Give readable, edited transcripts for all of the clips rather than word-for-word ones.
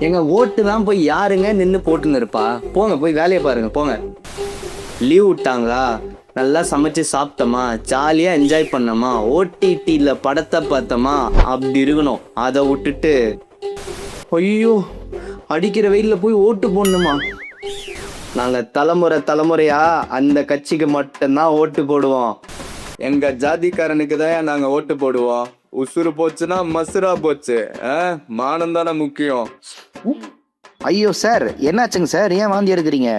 எங்க ஓட்டு தான் போய் யாருங்க நின்று போட்டுன்னு இருப்பா? போங்க போய் வேலையை பாருங்க போங்க. லீவ் விட்டாங்களா, நல்லா சமைச்சு சாப்பிட்டோமா, ஜாலியா என்ஜாய் பண்ணோமா, ஓடிடியில் படத்தை பார்த்தோமா, அப்படி இருக்கணும். அதை விட்டுட்டு ஐயோ அடிக்கிற வெயிலில் போய் ஓட்டு போடணுமா? நாங்கள் தலைமுறையா அந்த கட்சிக்கு மட்டும்தான் ஓட்டு போடுவோம். எங்க ஜாதிக்காரனுக்கு தான் நாங்கள் ஓட்டு போடுவோம். உசுறு போச்சுன்னா மசுரா போச்சு. மானம் தானே முக்கியம். ஐயோ சார், என்னாச்சுங்க சார், ஏன் வாந்தி எடுக்கிறீங்க?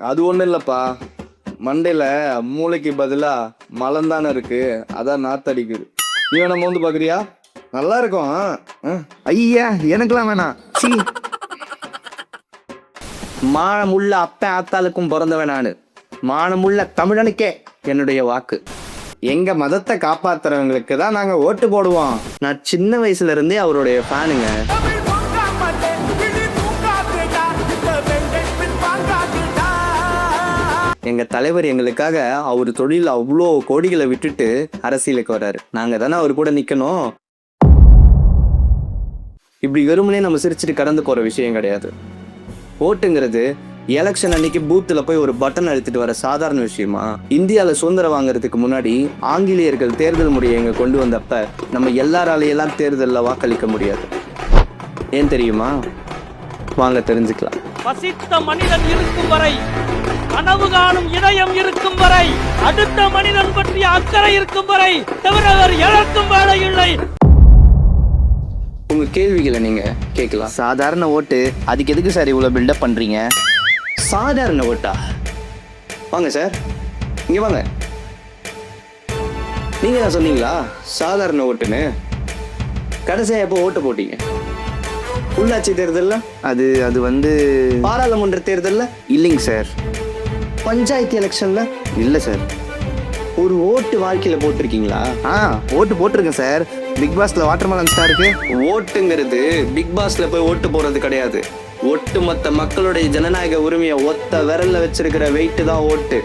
அது ஒன்றும் இல்லைப்பா, மண்டையில் மூளைக்கு பதிலாக மலம் தானே இருக்கு, அதான் நாத்தடிக்குது. நீ வேணா மோந்து பார்க்குறியா? நல்லா இருக்கும். ஐயா எனக்குலாம் வேணாம். சீ. மானமுள்ள அப்பன் ஆத்தாளுக்கும் பிறந்தவன் நானு. மானமுள்ள தமிழனுக்கே என்னுடைய வாக்கு. எங்க மதத்தை காப்பாத்துறவங்களுக்கு தான் நாங்க ஓட்டு போடுவோம். நான் சின்ன வயசுல இருந்தே அவருடைய ஃபேனுங்க. எங்க தலைவர் எங்களுக்காக அவர் தொழில் அவ்வளோ கோடிகளை விட்டுட்டு அரசியலுக்கு வர்றாரு. நாங்க தானே அவர் கூட நிக்கணும். இப்படி வெறுமனே நம்ம சிரிச்சுட்டு கடந்து போற விஷயம் கிடையாது. ஓட்டுங்கிறது எலெக்ஷன் அன்னைக்கு பூத்துல போய் ஒரு பட்டன் அழுத்திட்டு வர சாதாரண விஷயமா? இந்தியாவில் சுதந்திரம் வாங்குறதுக்கு முன்னாடி ஆங்கிலேயர்கள் தேர்தல் முறையை இங்க கொண்டு வந்தப்ப நம்ம எல்லாராலையெல்லாம் தேர்தலில் வாக்களிக்க முடியாது. ஏன் தெரியுமா? வாங்க தெரிஞ்சுக்கலாம். வசித்த மனிதன் இருக்கும் வரை, கனவு காணும் இதயம் இருக்கும் வரை, அடுத்த மனிதன் பற்றிய அக்கறை இருக்கும் வரை தவிர அவர் எதற்கும் வேலை இல்லை. உங்க கேள்விகளை நீங்க கேட்கலாம். சாதாரண ஓட்டு, அதுக்கு எதுக்கு சார் இவ்வளோ பில்டப் பண்றீங்க? சாதாரண ஓட்டா? வாங்க சார், இங்க வாங்க. நீங்க தான் சொன்னீங்களா சாதாரண ஓட்டுன்னு? கடைசியா எப்போ ஓட்டு போட்டீங்க? உள்ளாட்சி தேர்தல்ல? அது வந்து பாராளுமன்ற தேர்தல்ல? இல்லைங்க சார். பஞ்சாயத்து எலெக்ஷன்ல? இல்லை சார். ஒரு ஓட்டு வாழ்க்கையில போட்டிருக்கீங்களா? ஓட்டு போட்டிருக்கேன் சார். பிக் பாஸ்ல வாட்டர்மெலன் ஸ்டார் இருக்கு. ஓட்டுங்கிறது பிக் பாஸ்ல போய் ஓட்டு போறது கிடையாது. ஒட்டுமொத்த மக்களுடைய ஜனநாயக உரிமையை ஒத்த விரல்ல வச்சிருக்கிற வெயிட் தான் ஓட்டு.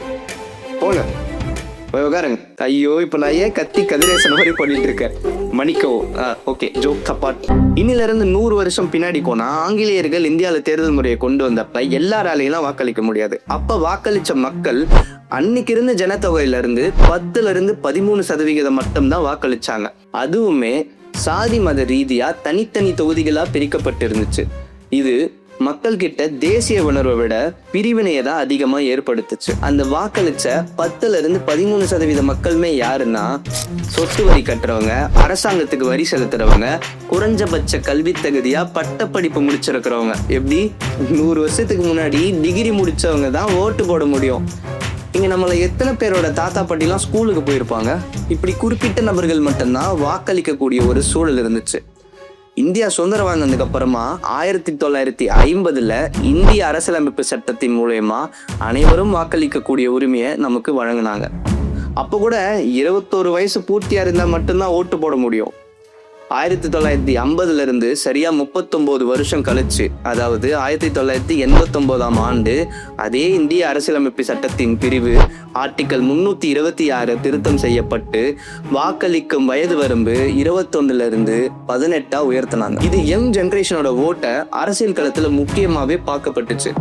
போங்க போய் உட்காருங்க. ஐயோ இப்ப நான் ஏன் கத்தி கதிரேசன் மாதிரி பண்ணிட்டு இருக்கேன்? மணிக்கோ. Okay, joke apart. இன்னில இருந்து 100 வருஷம் பின்னாடி போனா ஆங்கிலேயர்கள் இந்தியாவில் தேர்தல் முறையை கொண்டு வந்தப்ப எல்லாராலையும் வாக்களிக்க முடியாது. அப்ப வாக்களிச்ச மக்கள் அன்னைக்கு இருந்த ஜனத்தொகையில இருந்து 10% மட்டும்தான் வாக்களிச்சாங்க. அதுவுமே சாதி மத ரீதியா தனித்தனி தொகுதிகளா பிரிக்கப்பட்டு இருந்துச்சு. இது மக்கள் கிட்ட தேசிய உணர்வை விட பிரிவினையை தான் அதிகமா ஏற்படுத்துச்சு. அந்த வாக்களிச்ச 10% மக்களுமே யாருன்னா, சொத்து வரி கட்டுறவங்க, அரசாங்கத்துக்கு வரி செலுத்துறவங்க, குறைஞ்சபட்ச கல்வி தகுதியா பட்ட படிப்பு முடிச்சிருக்கிறவங்க. எப்படி 100 வருஷத்துக்கு முன்னாடி டிகிரி முடிச்சவங்க தான் ஓட்டு போட முடியும். இங்க நம்மள எத்தனை பேரோட தாத்தா பாட்டிலாம் ஸ்கூலுக்கு போயிருப்பாங்க? இப்படி குறிப்பிட்ட நபர்கள் மட்டும்தான் வாக்களிக்கக்கூடிய ஒரு சூழல் இருந்துச்சு. இந்தியா சுதந்திரம் வாங்கினதுக்கு அப்புறமா 1950 இந்திய அரசியலமைப்பு சட்டத்தின் மூலமா அனைவரும் வாக்களிக்கக்கூடிய உரிமையை நமக்கு வழங்கினாங்க. அப்போ கூட 21 வயசு பூர்த்தியா இருந்தா மட்டும்தான் ஓட்டு போட முடியும். 1950 இருந்து சரியா 39 வருஷம் கழிச்சு, அதாவது 1989ஆம் ஆண்டு அதே இந்திய அரசியலமைப்பு சட்டத்தின் பிரிவு ஆர்டிக்கல் 326 திருத்தம் செய்யப்பட்டு வாக்களிக்கும் வயது வரம்பு 21 இருந்து 18 உயர்த்தினாங்க. இது யங் ஜெனரேஷனோட ஓட்டை அரசியல் களத்துல முக்கியமாவே பார்க்கப்பட்டுச்சு.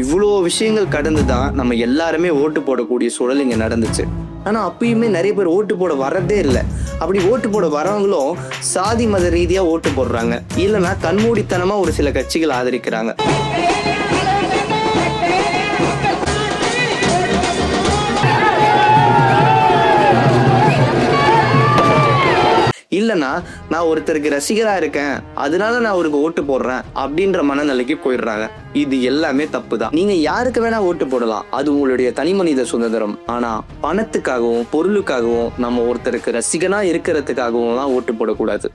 இவ்வளோ விஷயங்கள் கடந்துதான் நம்ம எல்லாருமே ஓட்டு போடக்கூடிய சூழல் இங்க நடந்துச்சு. ஆனா அப்பயுமே நிறைய பேர் ஓட்டு போட வர்றதே இல்லை. அப்படி ஓட்டு போட வரவங்களும் சாதி மத ரீதியா ஓட்டு போடுறாங்க, இல்லைன்னா கண்மூடித்தனமா ஒரு சில கட்சிகள் ஆதரிக்கிறாங்க. இல்லைன்னா நான் ஒருத்தருக்கு ரசிகரா இருக்கேன், அதனால நான் அவருக்கு ஓட்டு போடுறேன் அப்படின்ற மனநிலைக்கு போயிடுறாங்க. இது எல்லாமே தப்பு தான். நீங்க யாருக்கு வேணா ஓட்டு போடலாம், அது உங்களுடைய தனி மனித சுதந்திரம். ஆனா பணத்துக்காகவும் பொருளுக்காகவும் நம்ம ஒருத்தருக்கு ரசிகனா இருக்கிறதுக்காகவும் தான் ஓட்டு போடக்கூடாது.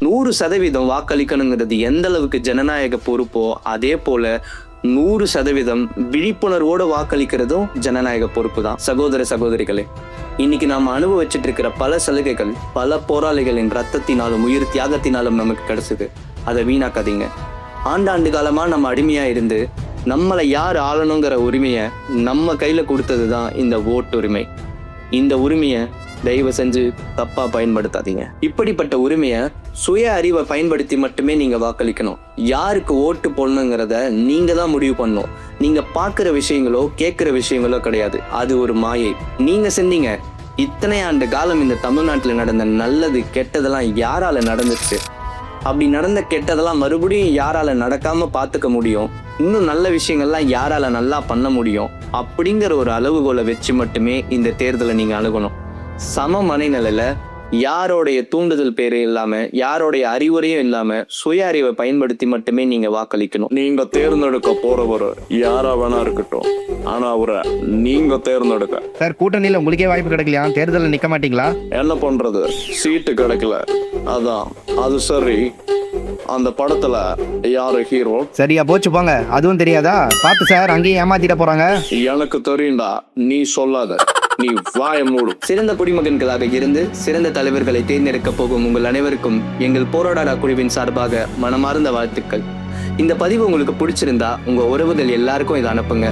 100% வாக்களிக்கணுங்கிறது எந்த அளவுக்கு ஜனநாயக பொறுப்போ, அதே போல 100% விழிப்புணர்வோடு வாக்களிக்கிறதும் ஜனநாயக பொறுப்பு தான். சகோதர சகோதரிகளே, இன்னைக்கு நாம அனுபவிச்சுட்டு இருக்கிற பல சலுகைகள் பல போராளிகளின் ரத்தத்தினாலும் உயிர் தியாகத்தினாலும் நமக்கு கிடைச்சது. அதை வீணாக்காதீங்க. ஆண்டாண்டு காலமா நம்ம அடிமையா இருந்து நம்மளை யார் ஆளணுங்கிற உரிமையை நம்ம கையில கொடுத்தது தான் இந்த ஓட்டுரிமை. இந்த உரிமையை தயவு செஞ்சு தப்பா பயன்படுத்தாதீங்க. இப்படிப்பட்ட உரிமையை சுய அறிவை பயன்படுத்தி மட்டுமே நீங்க வாக்களிக்கணும். யாருக்கு ஓட்டு போடணுங்கிறத நீங்க தான் முடிவு பண்ணணும். நீங்க பார்க்குற விஷயங்களோ கேட்குற விஷயங்களோ கிடையாது. அது ஒரு மாயை. நீங்க செஞ்சீங்க. இத்தனை ஆண்டு காலம் இந்த தமிழ்நாட்டில் நடந்த நல்லது கெட்டதெல்லாம் யாரால நடந்துச்சு? அப்படி நடந்த கெட்டதெல்லாம் மறுபடியும் யாரால நடக்காம பார்த்துக்க முடியும்? இன்னும் நல்ல விஷயங்கள்லாம் யாரால நல்லா பண்ண முடியும்? அப்படிங்கிற ஒரு அளவுகோலை வச்சு மட்டுமே இந்த தேர்தலை நீங்க அணுகணும். சம மனநிலையில யாரோடைய தூண்டுதல் பேரு இல்லாம, யாரோடைய அறிவுரையும் இல்லாம சுய அறிவை பயன்படுத்தி மட்டுமே நீங்க வாக்களிக்கணும். நீங்க தேர்ந்தெடுக்க போறவர் யாரா வேணா இருக்கட்டும், ஆனா அவரை நீங்க தேர்ந்தெடுக்க. சார் கூட்டணியில் உங்களுக்கே வாய்ப்பு கிடைக்கலையா? தேர்தலில் நிற்க மாட்டீங்களா? என்ன பண்றது, சீட்டு கிடைக்கல. அதான் அது சரி. அந்த படத்துல யாரு ஹீரோ? சரியா போச்சு போங்க. அதுவும் தெரியாதா? பார்த்து சார், அங்கேயும் ஏமாத்திட போறாங்க. எனக்கு தெரியும்டா, நீ சொல்லாத. நீ வாய மூடு. சிறந்த குடிமகன்களாக இருந்து சிறந்த தலைவர்களை தேர்ந்தெடுக்க போகும் உங்கள் அனைவருக்கும் எங்கள் போராடாடா குழுவின் சார்பாக மனமார்ந்த வாழ்த்துக்கள். இந்த பதிவு உங்களுக்கு பிடிச்சிருந்தா உங்க உறவுகள் எல்லாருக்கும் இதை அனுப்புங்க.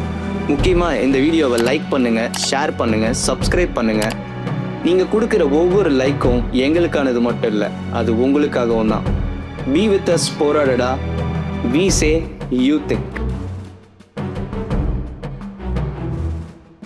முக்கியமா இந்த வீடியோவை லைக் பண்ணுங்க, ஷேர் பண்ணுங்க, சப்ஸ்கிரைப் பண்ணுங்க. நீங்க கொடுக்கிற ஒவ்வொரு லைக்கும் எங்களுக்கானது மட்டும் இல்லை, அது உங்களுக்காகவும் தான். Be with us, போராடடா. We say you think.